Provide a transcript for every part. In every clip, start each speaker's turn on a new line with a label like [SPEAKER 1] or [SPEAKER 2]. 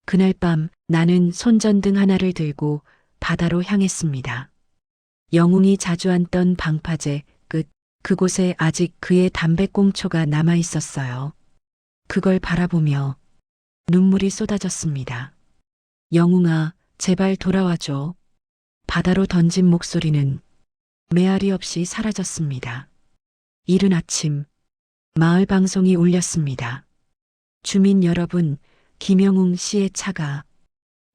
[SPEAKER 1] 그날 밤 나는 손전등 하나를 들고 바다로 향했습니다. 영웅이 자주 앉던 방파제 끝, 그곳에 아직 그의 담배꽁초가 남아 있었어요. 그걸 바라보며 눈물이 쏟아졌습니다. 영웅아, 제발 돌아와줘. 바다로 던진 목소리는 메아리 없이 사라졌습니다. 이른 아침, 마을 방송이 울렸습니다. 주민 여러분, 김영웅 씨의 차가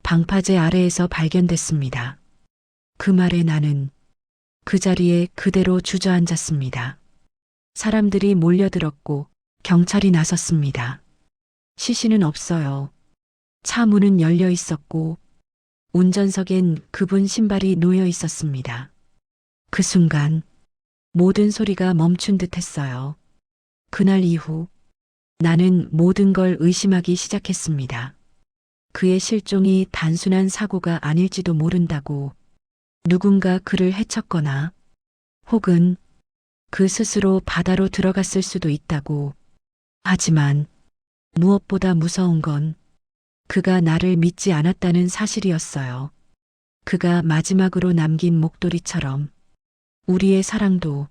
[SPEAKER 1] 방파제 아래에서 발견됐습니다. 그 말에 나는 그 자리에 그대로 주저앉았습니다. 사람들이 몰려들었고 경찰이 나섰습니다. 시신은 없어요. 차 문은 열려 있었고 운전석엔 그분 신발이 놓여 있었습니다. 그 순간 모든 소리가 멈춘 듯 했어요. 그날 이후 나는 모든 걸 의심하기 시작했습니다. 그의 실종이 단순한 사고가 아닐지도 모른다고, 누군가 그를 해쳤거나 혹은 그 스스로 바다로 들어갔을 수도 있다고. 하지만 무엇보다 무서운 건 그가 나를 믿지 않았다는 사실이었어요. 그가 마지막으로 남긴 목도리처럼 우리의 사랑도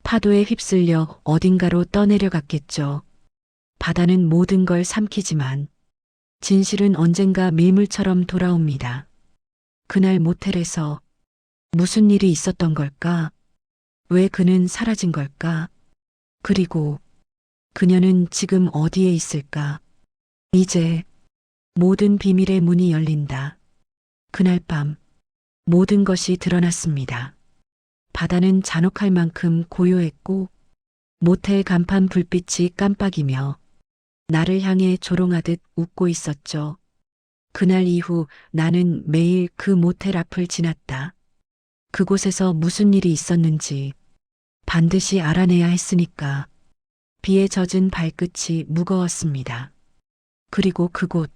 [SPEAKER 1] 파도에 휩쓸려 어딘가로 떠내려갔겠죠. 바다는 모든 걸 삼키지만 진실은 언젠가 밀물처럼 돌아옵니다. 그날 모텔에서 무슨 일이 있었던 걸까? 왜 그는 사라진 걸까? 그리고 그녀는 지금 어디에 있을까? 이제 모든 비밀의 문이 열린다. 그날 밤 모든 것이 드러났습니다. 바다는 잔혹할 만큼 고요했고 모텔 간판 불빛이 깜빡이며 나를 향해 조롱하듯 웃고 있었죠. 그날 이후 나는 매일 그 모텔 앞을 지났다. 그곳에서 무슨 일이 있었는지 반드시 알아내야 했으니까. 비에 젖은 발끝이 무거웠습니다. 그리고 그곳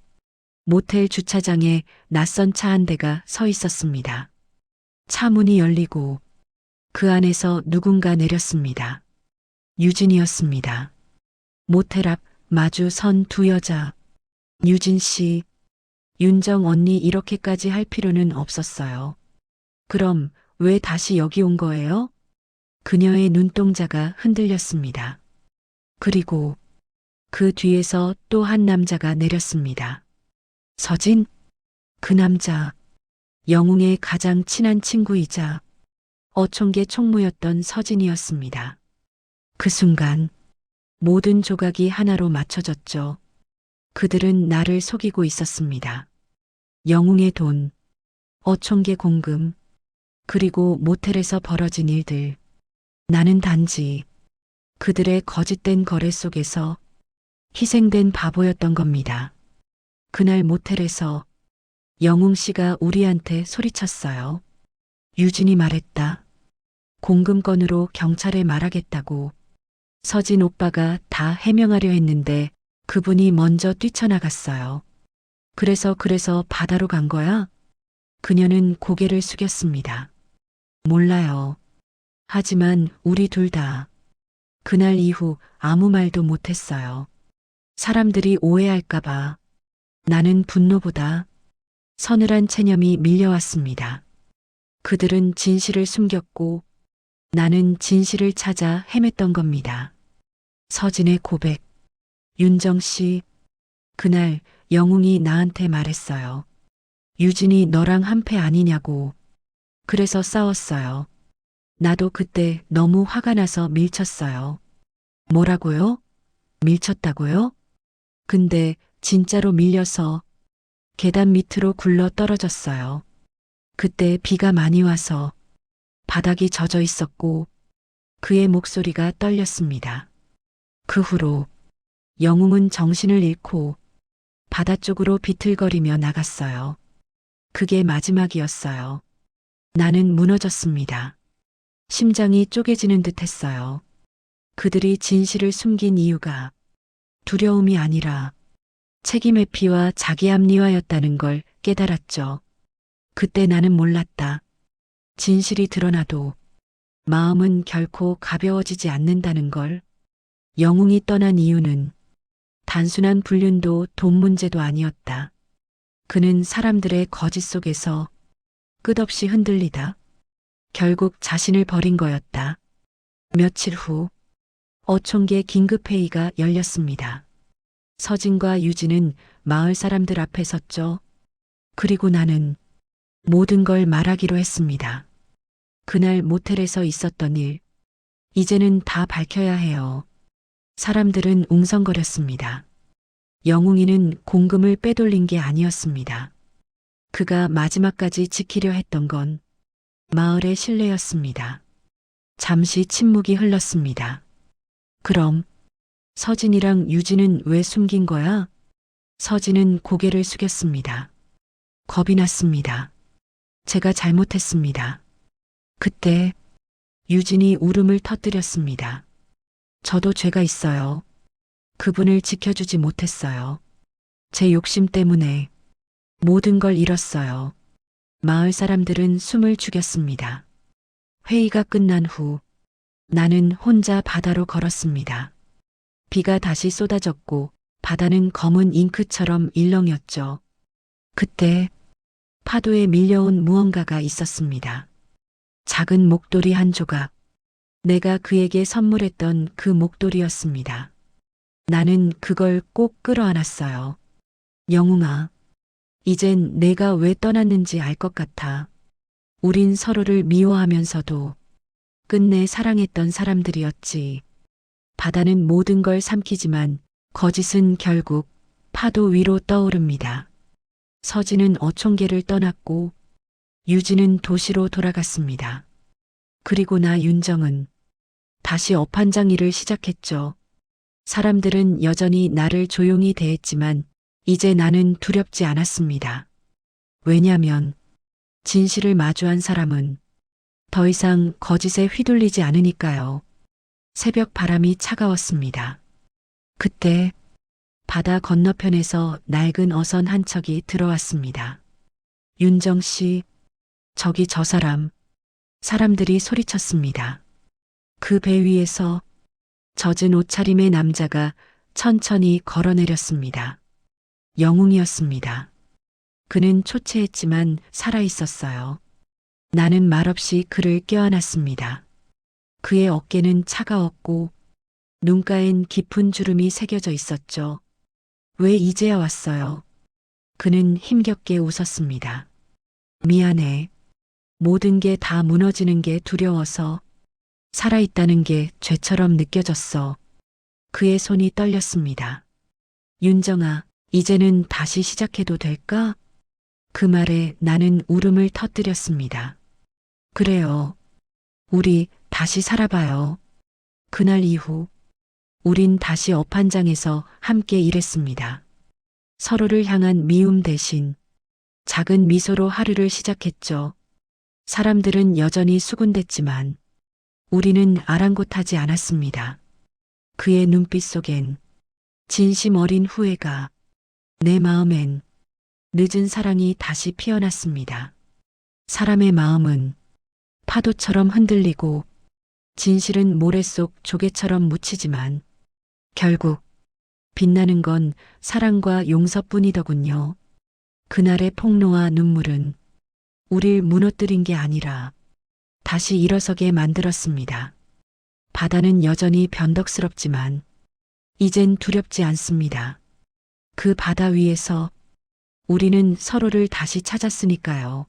[SPEAKER 1] 모텔 주차장에 낯선 차 한 대가 서 있었습니다. 차 문이 열리고 그 안에서 누군가 내렸습니다. 유진이었습니다. 모텔 앞 마주 선 두 여자. 유진 씨, 윤정 언니 이렇게까지 할 필요는 없었어요. 그럼 왜 다시 여기 온 거예요? 그녀의 눈동자가 흔들렸습니다. 그리고 그 뒤에서 또 한 남자가 내렸습니다. 서진? 그 남자, 영웅의 가장 친한 친구이자 어촌계 총무였던 서진이었습니다. 그 순간 모든 조각이 하나로 맞춰졌죠. 그들은 나를 속이고 있었습니다. 영웅의 돈, 어촌계 공금, 그리고 모텔에서 벌어진 일들. 나는 단지 그들의 거짓된 거래 속에서 희생된 바보였던 겁니다. 그날 모텔에서 영웅 씨가 우리한테 소리쳤어요. 유진이 말했다. 공금건으로 경찰에 말하겠다고. 서진 오빠가 다 해명하려 했는데 그분이 먼저 뛰쳐나갔어요. 그래서 바다로 간 거야? 그녀는 고개를 숙였습니다. 몰라요. 하지만 우리 둘 다 그날 이후 아무 말도 못했어요. 사람들이 오해할까봐. 나는 분노보다 서늘한 체념이 밀려왔습니다. 그들은 진실을 숨겼고 나는 진실을 찾아 헤맸던 겁니다. 서진의 고백. 윤정 씨, 그날 영웅이 나한테 말했어요. 유진이 너랑 한패 아니냐고. 그래서 싸웠어요. 나도 그때 너무 화가 나서 밀쳤어요. 뭐라고요? 밀쳤다고요? 근데 진짜로 밀려서 계단 밑으로 굴러 떨어졌어요. 그때 비가 많이 와서 바닥이 젖어 있었고 그의 목소리가 떨렸습니다. 그 후로 영웅은 정신을 잃고 바다 쪽으로 비틀거리며 나갔어요. 그게 마지막이었어요. 나는 무너졌습니다. 심장이 쪼개지는 듯 했어요. 그들이 진실을 숨긴 이유가 두려움이 아니라 책임 회피와 자기 합리화였다는 걸 깨달았죠. 그때 나는 몰랐다. 진실이 드러나도 마음은 결코 가벼워지지 않는다는 걸. 영웅이 떠난 이유는 단순한 불륜도 돈 문제도 아니었다. 그는 사람들의 거짓 속에서 끝없이 흔들리다 결국 자신을 버린 거였다. 며칠 후 어촌계 긴급회의가 열렸습니다. 서진과 유진은 마을 사람들 앞에 섰죠. 그리고 나는 모든 걸 말하기로 했습니다. 그날 모텔에서 있었던 일, 이제는 다 밝혀야 해요. 사람들은 웅성거렸습니다. 영웅이는 공금을 빼돌린 게 아니었습니다. 그가 마지막까지 지키려 했던 건 마을의 신뢰였습니다. 잠시 침묵이 흘렀습니다. 그럼 서진이랑 유진은 왜 숨긴 거야? 서진은 고개를 숙였습니다. 겁이 났습니다. 제가 잘못했습니다. 그때 유진이 울음을 터뜨렸습니다. 저도 죄가 있어요. 그분을 지켜주지 못했어요. 제 욕심 때문에 모든 걸 잃었어요. 마을 사람들은 숨을 죽였습니다. 회의가 끝난 후 나는 혼자 바다로 걸었습니다. 비가 다시 쏟아졌고 바다는 검은 잉크처럼 일렁였죠. 그때 파도에 밀려온 무언가가 있었습니다. 작은 목도리 한 조각. 내가 그에게 선물했던 그 목도리였습니다. 나는 그걸 꼭 끌어안았어요. 영웅아, 이젠 내가 왜 떠났는지 알 것 같아. 우린 서로를 미워하면서도 끝내 사랑했던 사람들이었지. 바다는 모든 걸 삼키지만 거짓은 결국 파도 위로 떠오릅니다. 서진은 어촌계를 떠났고 유진은 도시로 돌아갔습니다. 그리고 나 윤정은 다시 업한장 일을 시작했죠. 사람들은 여전히 나를 조용히 대했지만 이제 나는 두렵지 않았습니다. 왜냐면 진실을 마주한 사람은 더 이상 거짓에 휘둘리지 않으니까요. 새벽 바람이 차가웠습니다. 그때 바다 건너편에서 낡은 어선 한 척이 들어왔습니다. 윤정 씨, 저기 저 사람. 사람들이 소리쳤습니다. 그 배 위에서 젖은 옷차림의 남자가 천천히 걸어내렸습니다. 영웅이었습니다. 그는 초췌했지만 살아있었어요. 나는 말없이 그를 껴안았습니다. 그의 어깨는 차가웠고 눈가엔 깊은 주름이 새겨져 있었죠. 왜 이제야 왔어요? 그는 힘겹게 웃었습니다. 미안해. 모든 게 다 무너지는 게 두려워서 살아있다는 게 죄처럼 느껴졌어. 그의 손이 떨렸습니다. 윤정아, 이제는 다시 시작해도 될까? 그 말에 나는 울음을 터뜨렸습니다. 그래요. 우리 다시 살아봐요. 그날 이후 우린 다시 업한장에서 함께 일했습니다. 서로를 향한 미움 대신 작은 미소로 하루를 시작했죠. 사람들은 여전히 수군댔지만 우리는 아랑곳하지 않았습니다. 그의 눈빛 속엔 진심 어린 후회가, 내 마음엔 늦은 사랑이 다시 피어났습니다. 사람의 마음은 파도처럼 흔들리고 진실은 모래 속 조개처럼 묻히지만 결국 빛나는 건 사랑과 용서뿐이더군요. 그날의 폭로와 눈물은 우릴 무너뜨린 게 아니라 다시 일어서게 만들었습니다. 바다는 여전히 변덕스럽지만 이젠 두렵지 않습니다. 그 바다 위에서 우리는 서로를 다시 찾았으니까요.